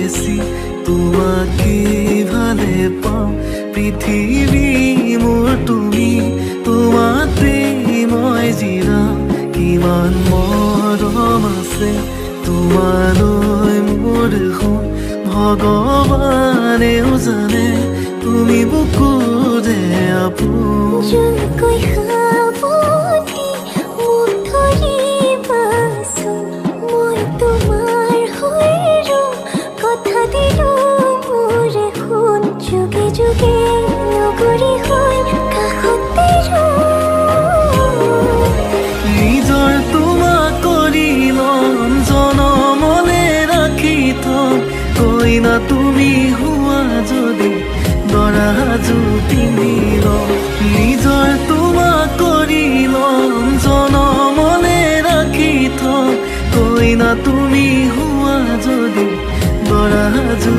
বেছি তোমাকে ভালে পাওঁ পৃথিৱী মোৰ তুমি তোমাতে মই জিৰাওঁ কিমান মৰম আছে তোমালৈ মোৰ দেখোন ভগৱানেও জানে তুমি বুকুৰে আপোন জোনকৈ সাৱটি মোক ধৰিবাচোন মই তোমাৰ হৈৰো কথা দিলোঁ মোৰে শুন যুগে যুগে নগৰী হৈ কাষতে নিজৰ তোমাক কৰি ল'ম জনমলে ৰাখি থম কইনা তুমি হোৱা যদি দৰা সাজো পিন্ধি ল'ম নিজৰ তোমাক কৰি ল'ম জনমলে ৰাখি থম কইনা তুমি হোৱা যদি দৰা সাজো